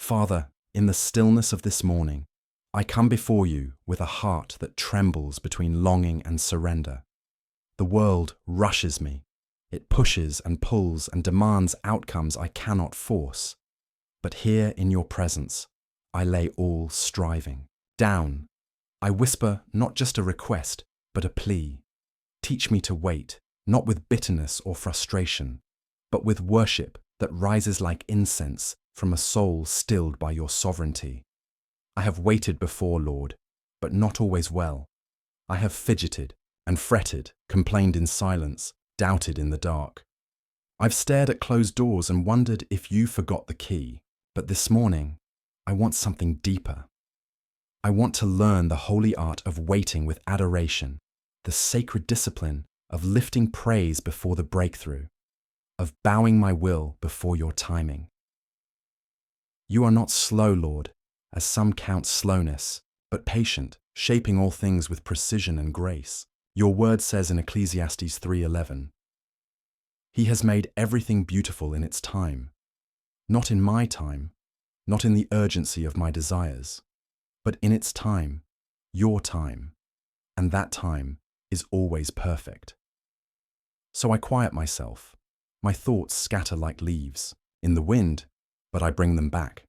Father, in the stillness of this morning, I come before you with a heart that trembles between longing and surrender. The world rushes me. It pushes and pulls and demands outcomes I cannot force. But here in your presence, I lay all striving down. I whisper not just a request, but a plea. Teach me to wait, not with bitterness or frustration, but with worship that rises like incense from a soul stilled by your sovereignty. I have waited before, Lord, but not always well. I have fidgeted and fretted, complained in silence, doubted in the dark. I've stared at closed doors and wondered if you forgot the key. But this morning, I want something deeper. I want to learn the holy art of waiting with adoration, the sacred discipline of lifting praise before the breakthrough, of bowing my will before your timing. You are not slow, Lord, as some count slowness, but patient, shaping all things with precision and grace. Your word says in Ecclesiastes 3:11, He has made everything beautiful in its time, not in my time, not in the urgency of my desires, but in its time, your time, and that time is always perfect. So I quiet myself. My thoughts scatter like leaves in the wind, but I bring them back.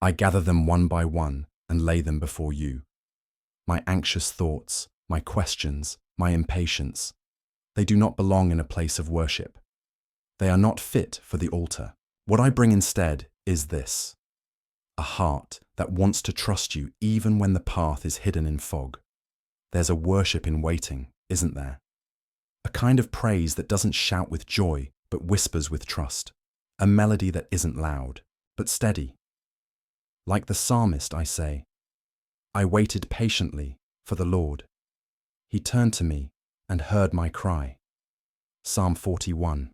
I gather them one by one and lay them before you. My anxious thoughts, my questions, my impatience, they do not belong in a place of worship. They are not fit for the altar. What I bring instead is this: a heart that wants to trust you even when the path is hidden in fog. There's a worship in waiting, isn't there? A kind of praise that doesn't shout with joy, but whispers with trust. A melody that isn't loud, but steady. Like the psalmist, I say, I waited patiently for the Lord. He turned to me and heard my cry. Psalm 41.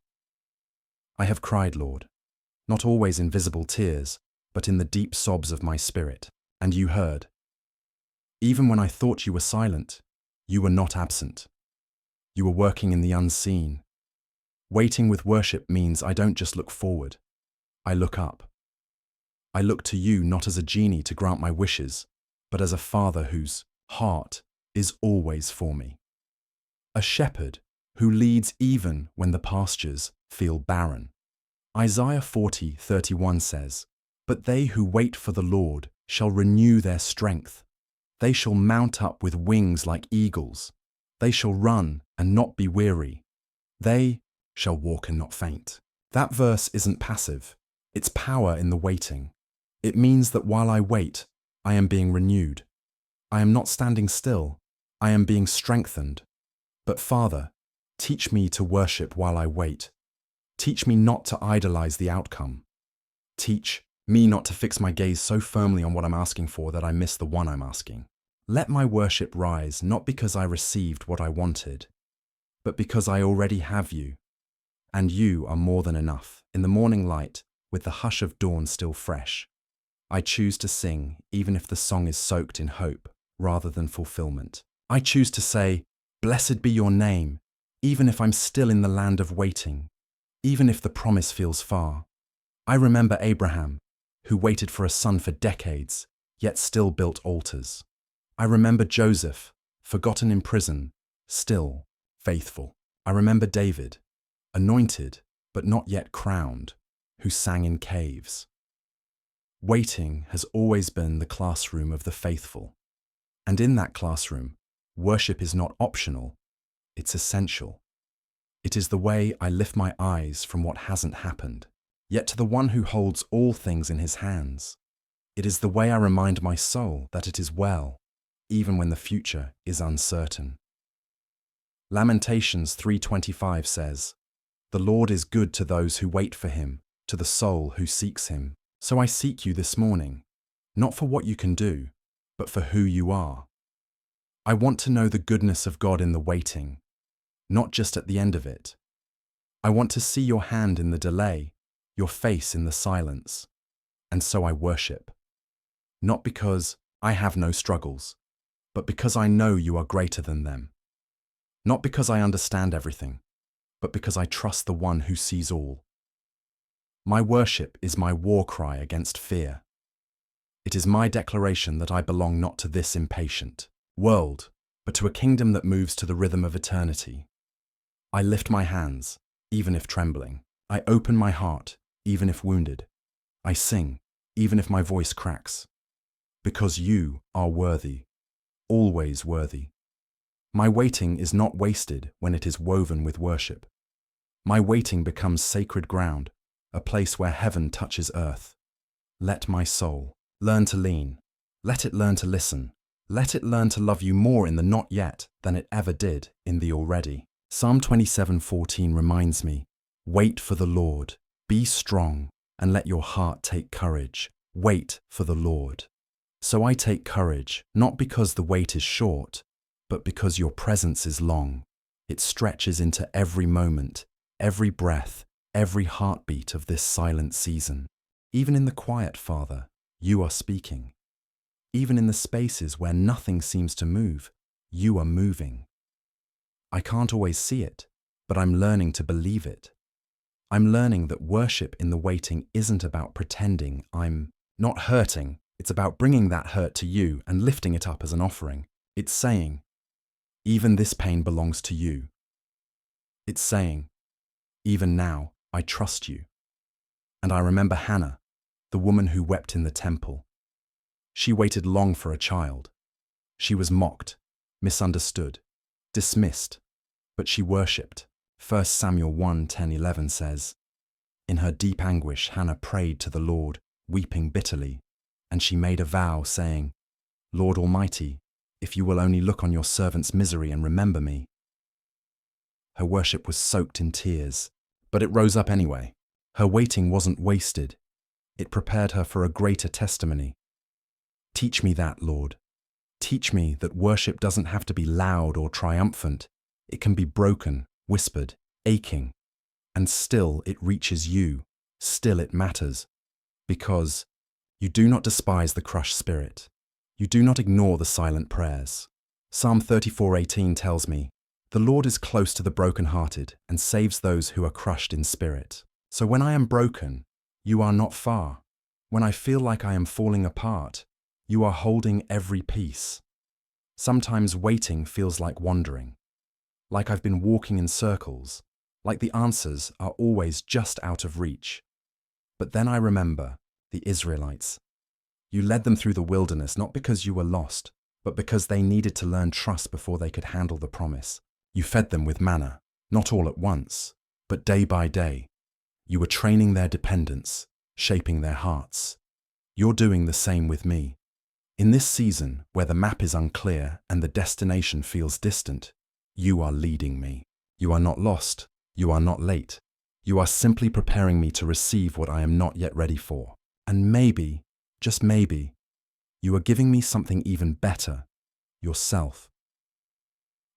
I have cried, Lord, not always in visible tears, but in the deep sobs of my spirit, and you heard. Even when I thought you were silent, you were not absent. You were working in the unseen. Waiting with worship means I don't just look forward, I look up. I look to you not as a genie to grant my wishes, but as a father whose heart is always for me. A shepherd who leads even when the pastures feel barren. Isaiah 40:31 says, But they who wait for the Lord shall renew their strength. They shall mount up with wings like eagles. They shall run and not be weary. They shall walk and not faint. That verse isn't passive. It's power in the waiting. It means that while I wait, I am being renewed. I am not standing still. I am being strengthened. But Father, teach me to worship while I wait. Teach me not to idolize the outcome. Teach me not to fix my gaze so firmly on what I'm asking for that I miss the one I'm asking. Let my worship rise not because I received what I wanted, but because I already have you. And you are more than enough. In the morning light, with the hush of dawn still fresh, I choose to sing even if the song is soaked in hope rather than fulfillment. I choose to say, Blessed be your name, even if I'm still in the land of waiting, even if the promise feels far. I remember Abraham, who waited for a son for decades, yet still built altars. I remember Joseph, forgotten in prison, still faithful. I remember David, anointed but not yet crowned, who sang in caves. Waiting has always been the classroom of the faithful. And in that classroom, worship is not optional, it's essential. It is the way I lift my eyes from what hasn't happened, yet to the one who holds all things in his hands. It is the way I remind my soul that it is well, even when the future is uncertain. Lamentations 3:25 says, The Lord is good to those who wait for him, to the soul who seeks him. So I seek you this morning, not for what you can do, but for who you are. I want to know the goodness of God in the waiting, not just at the end of it. I want to see your hand in the delay, your face in the silence. And so I worship. Not because I have no struggles, but because I know you are greater than them. Not because I understand everything, but because I trust the one who sees all. My worship is my war cry against fear. It is my declaration that I belong not to this impatient world, but to a kingdom that moves to the rhythm of eternity. I lift my hands, even if trembling. I open my heart, even if wounded. I sing, even if my voice cracks. Because you are worthy, always worthy. My waiting is not wasted when it is woven with worship. My waiting becomes sacred ground, a place where heaven touches earth. Let my soul learn to lean. Let it learn to listen. Let it learn to love you more in the not yet than it ever did in the already. Psalm 27:14 reminds me, wait for the Lord, be strong, and let your heart take courage. Wait for the Lord. So I take courage, not because the wait is short, but because your presence is long. It stretches into every moment, every breath, every heartbeat of this silent season. Even in the quiet, Father, you are speaking. Even in the spaces where nothing seems to move, you are moving. I can't always see it, but I'm learning to believe it. I'm learning that worship in the waiting isn't about pretending I'm not hurting. It's about bringing that hurt to you and lifting it up as an offering. It's saying, even this pain belongs to you. It's saying, even now, I trust you. And I remember Hannah, the woman who wept in the temple. She waited long for a child. She was mocked, misunderstood, dismissed, but she worshipped. 1 Samuel 1:10-11 says, in her deep anguish, Hannah prayed to the Lord, weeping bitterly, and she made a vow, saying, Lord Almighty, if you will only look on your servant's misery and remember me. Her worship was soaked in tears, but it rose up anyway. Her waiting wasn't wasted. It prepared her for a greater testimony. Teach me that, Lord. Teach me that worship doesn't have to be loud or triumphant. It can be broken, whispered, aching, and still it reaches you. Still it matters. Because you do not despise the crushed spirit. You do not ignore the silent prayers. Psalm 34:18 tells me, the Lord is close to the brokenhearted and saves those who are crushed in spirit. So when I am broken, you are not far. When I feel like I am falling apart, you are holding every piece. Sometimes waiting feels like wandering, like I've been walking in circles, like the answers are always just out of reach. But then I remember the Israelites. You led them through the wilderness not because you were lost, but because they needed to learn trust before they could handle the promise. You fed them with manna, not all at once, but day by day. You were training their dependence, shaping their hearts. You're doing the same with me. In this season, where the map is unclear and the destination feels distant, you are leading me. You are not lost. You are not late. You are simply preparing me to receive what I am not yet ready for. And maybe, just maybe, you are giving me something even better, yourself.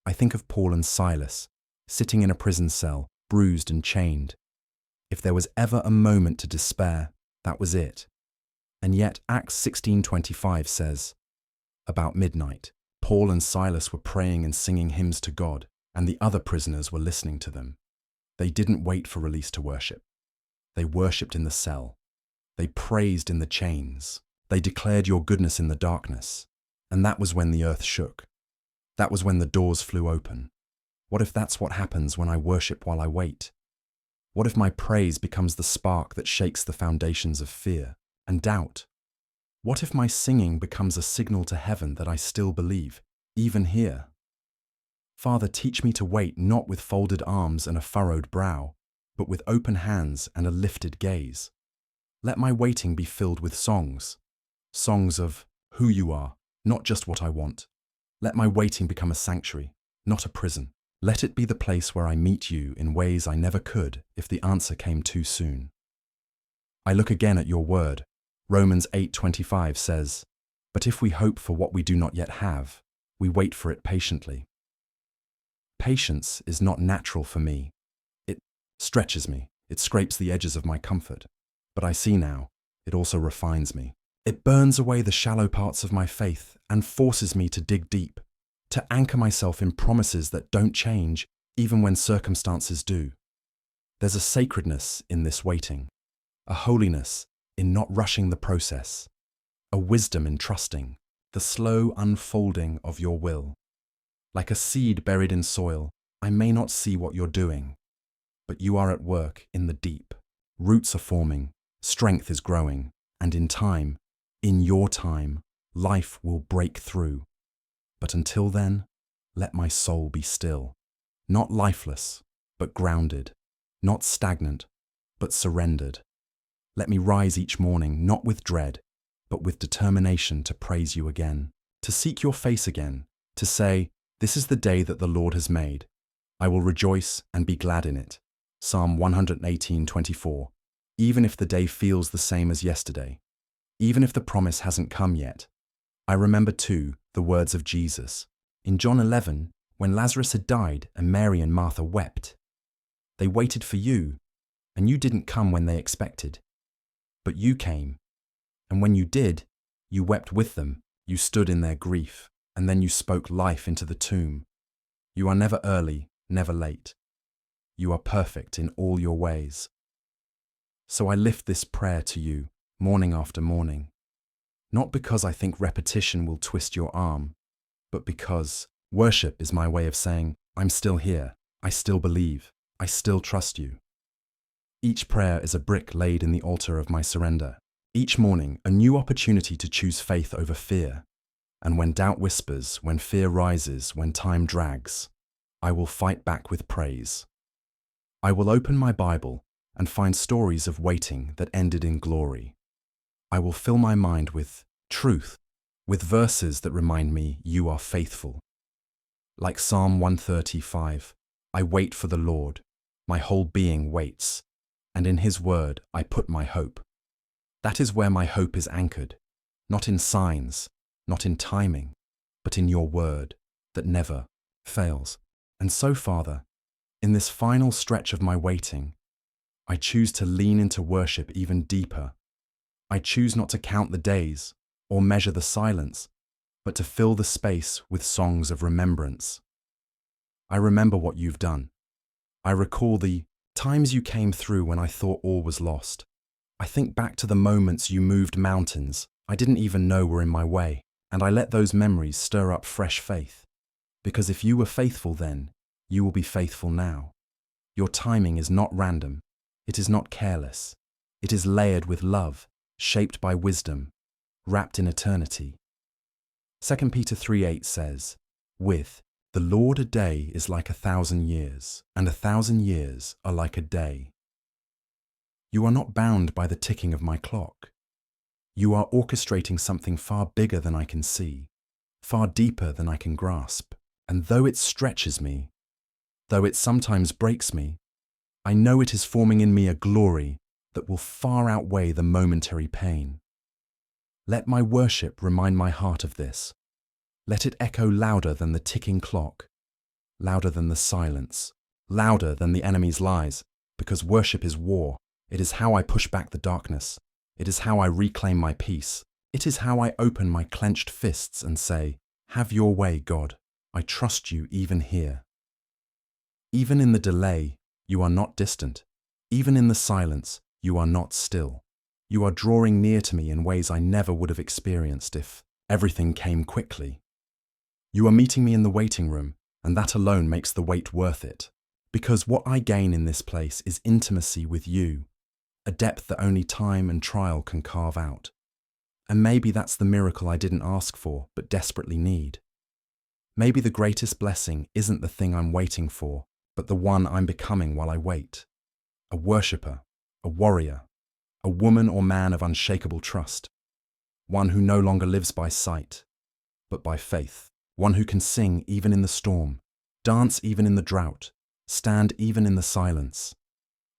I think of Paul and Silas, sitting in a prison cell, bruised and chained. If there was ever a moment to despair, that was it. And yet Acts 16:25 says, about midnight, Paul and Silas were praying and singing hymns to God, and the other prisoners were listening to them. They didn't wait for release to worship. They worshipped in the cell. They praised in the chains. They declared your goodness in the darkness. And that was when the earth shook. That was when the doors flew open. What if that's what happens when I worship while I wait? What if my praise becomes the spark that shakes the foundations of fear and doubt? What if my singing becomes a signal to heaven that I still believe, even here? Father, teach me to wait not with folded arms and a furrowed brow, but with open hands and a lifted gaze. Let my waiting be filled with songs of who you are, not just what I want. Let my waiting become a sanctuary, not a prison. Let it be the place where I meet you in ways I never could if the answer came too soon. I look again at your word. Romans 8:25 says, but if we hope for what we do not yet have, we wait for it patiently. Patience is not natural for me. It stretches me. It scrapes the edges of my comfort. But I see now, it also refines me. It burns away the shallow parts of my faith and forces me to dig deep, to anchor myself in promises that don't change even when circumstances do. There's a sacredness in this waiting, a holiness in not rushing the process, a wisdom in trusting, the slow unfolding of your will. Like a seed buried in soil, I may not see what you're doing, but you are at work in the deep. Roots are forming, strength is growing, and in time, in your time, life will break through. But until then, let my soul be still, not lifeless, but grounded, not stagnant, but surrendered. Let me rise each morning, not with dread, but with determination to praise you again, to seek your face again, to say, "This is the day that the Lord has made. I will rejoice and be glad in it." Psalm 118:24. Even if the day feels the same as yesterday, even if the promise hasn't come yet. I remember too the words of Jesus. In John 11, when Lazarus had died and Mary and Martha wept, they waited for you, and you didn't come when they expected. But you came, and when you did, you wept with them, you stood in their grief, and then you spoke life into the tomb. You are never early, never late. You are perfect in all your ways. So I lift this prayer to you, morning after morning, not because I think repetition will twist your arm, but because worship is my way of saying, I'm still here, I still believe, I still trust you. Each prayer is a brick laid in the altar of my surrender. Each morning, a new opportunity to choose faith over fear. And when doubt whispers, when fear rises, when time drags, I will fight back with praise. I will open my Bible and find stories of waiting that ended in glory. I will fill my mind with truth, with verses that remind me you are faithful. Like Psalm 135, I wait for the Lord, my whole being waits, and in His word I put my hope. That is where my hope is anchored, not in signs, not in timing, but in your word that never fails. And so, Father, in this final stretch of my waiting, I choose to lean into worship even deeper. I choose not to count the days or measure the silence, but to fill the space with songs of remembrance. I remember what you've done. I recall the times you came through when I thought all was lost. I think back to the moments you moved mountains I didn't even know were in my way, and I let those memories stir up fresh faith. Because if you were faithful then, you will be faithful now. Your timing is not random. It is not careless. It is layered with love, shaped by wisdom, wrapped in eternity. 2 Peter 3:8 says, "With the Lord a day is like 1,000 years, and 1,000 years are like a day." You are not bound by the ticking of my clock. You are orchestrating something far bigger than I can see, far deeper than I can grasp. And though it stretches me, though it sometimes breaks me, I know it is forming in me a glory that will far outweigh the momentary pain. Let my worship remind my heart of this. Let it echo louder than the ticking clock, louder than the silence, louder than the enemy's lies, because worship is war. It is how I push back the darkness. It is how I reclaim my peace. It is how I open my clenched fists and say, "Have your way, God. I trust you even here." Even in the delay, you are not distant. Even in the silence, you are not still. You are drawing near to me in ways I never would have experienced if everything came quickly. You are meeting me in the waiting room, and that alone makes the wait worth it. Because what I gain in this place is intimacy with you, a depth that only time and trial can carve out. And maybe that's the miracle I didn't ask for, but desperately need. Maybe the greatest blessing isn't the thing I'm waiting for, but the one I'm becoming while I wait. A worshipper, a warrior, a woman or man of unshakable trust. One who no longer lives by sight, but by faith. One who can sing even in the storm, dance even in the drought, stand even in the silence.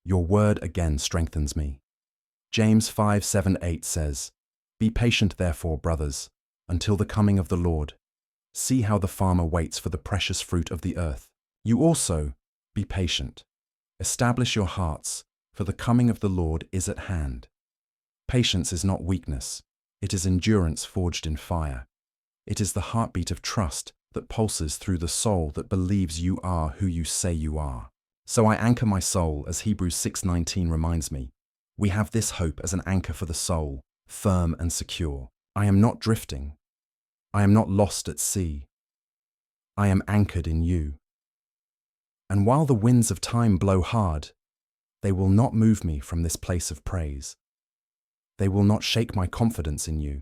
Your word again strengthens me. James 5:7-8 says, "Be patient therefore, brothers, until the coming of the Lord. See how the farmer waits for the precious fruit of the earth. You also be patient. Establish your hearts, for the coming of the Lord is at hand." Patience is not weakness. It is endurance forged in fire. It is the heartbeat of trust that pulses through the soul that believes you are who you say you are. So I anchor my soul, as Hebrews 6:19 reminds me. We have this hope as an anchor for the soul, firm and secure. I am not drifting. I am not lost at sea. I am anchored in you. And while the winds of time blow hard, they will not move me from this place of praise. They will not shake my confidence in you.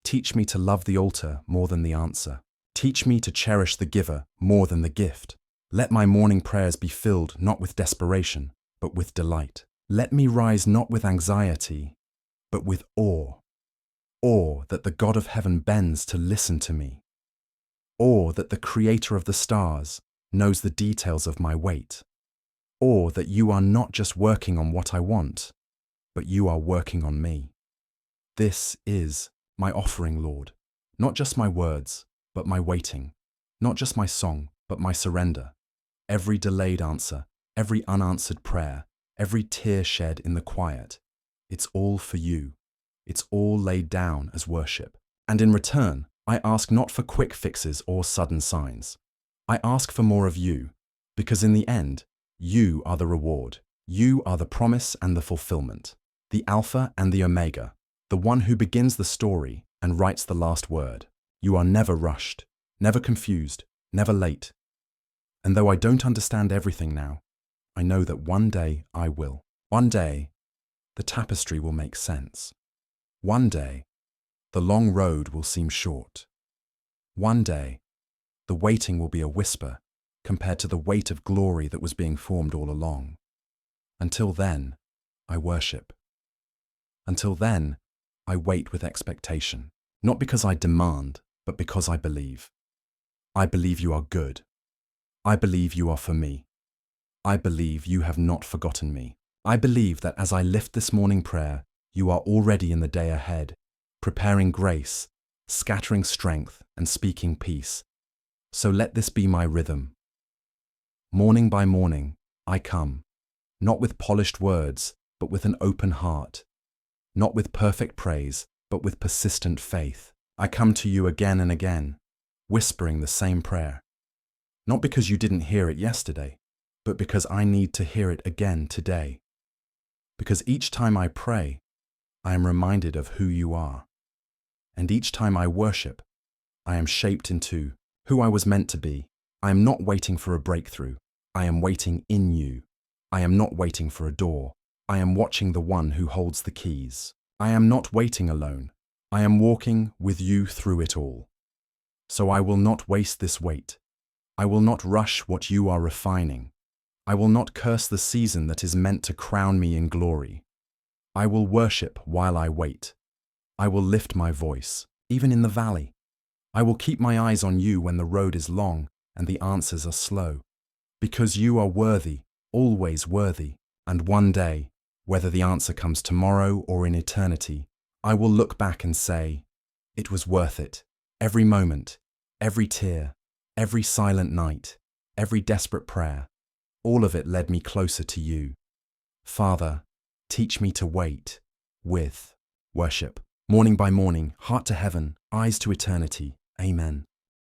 Teach me to love the altar more than the answer. Teach me to cherish the giver more than the gift. Let my morning prayers be filled not with desperation, but with delight. Let me rise not with anxiety, but with awe. Awe that the God of heaven bends to listen to me. Awe that the Creator of the stars knows the details of my wait. Awe that you are not just working on what I want, but you are working on me. This is my offering, Lord, not just my words, but my waiting, not just my song, but my surrender. Every delayed answer, every unanswered prayer, every tear shed in the quiet, it's all for you. It's all laid down as worship. And in return, I ask not for quick fixes or sudden signs. I ask for more of you, because in the end, you are the reward. You are the promise and the fulfillment, the Alpha and the Omega, the one who begins the story and writes the last word. You are never rushed, never confused, never late. And though I don't understand everything now, I know that one day I will. One day, the tapestry will make sense. One day, the long road will seem short. One day, the waiting will be a whisper compared to the weight of glory that was being formed all along. Until then, I worship. Until then, I wait with expectation, not because I demand, but because I believe. I believe you are good. I believe you are for me. I believe you have not forgotten me. I believe that as I lift this morning prayer, you are already in the day ahead, preparing grace, scattering strength, and speaking peace. So let this be my rhythm. Morning by morning, I come, not with polished words, but with an open heart. Not with perfect praise, but with persistent faith. I come to you again and again, whispering the same prayer. Not because you didn't hear it yesterday, but because I need to hear it again today. Because each time I pray, I am reminded of who you are. And each time I worship, I am shaped into who I was meant to be. I am not waiting for a breakthrough. I am waiting in you. I am not waiting for a door. I am watching the one who holds the keys. I am not waiting alone. I am walking with you through it all. So I will not waste this wait. I will not rush what you are refining. I will not curse the season that is meant to crown me in glory. I will worship while I wait. I will lift my voice, even in the valley. I will keep my eyes on you when the road is long and the answers are slow. Because you are worthy, always worthy. And one day, whether the answer comes tomorrow or in eternity, I will look back and say, it was worth it. Every moment, every tear, every silent night, every desperate prayer, all of it led me closer to you. Father, teach me to wait with worship. Morning by morning, heart to heaven, eyes to eternity. Amen.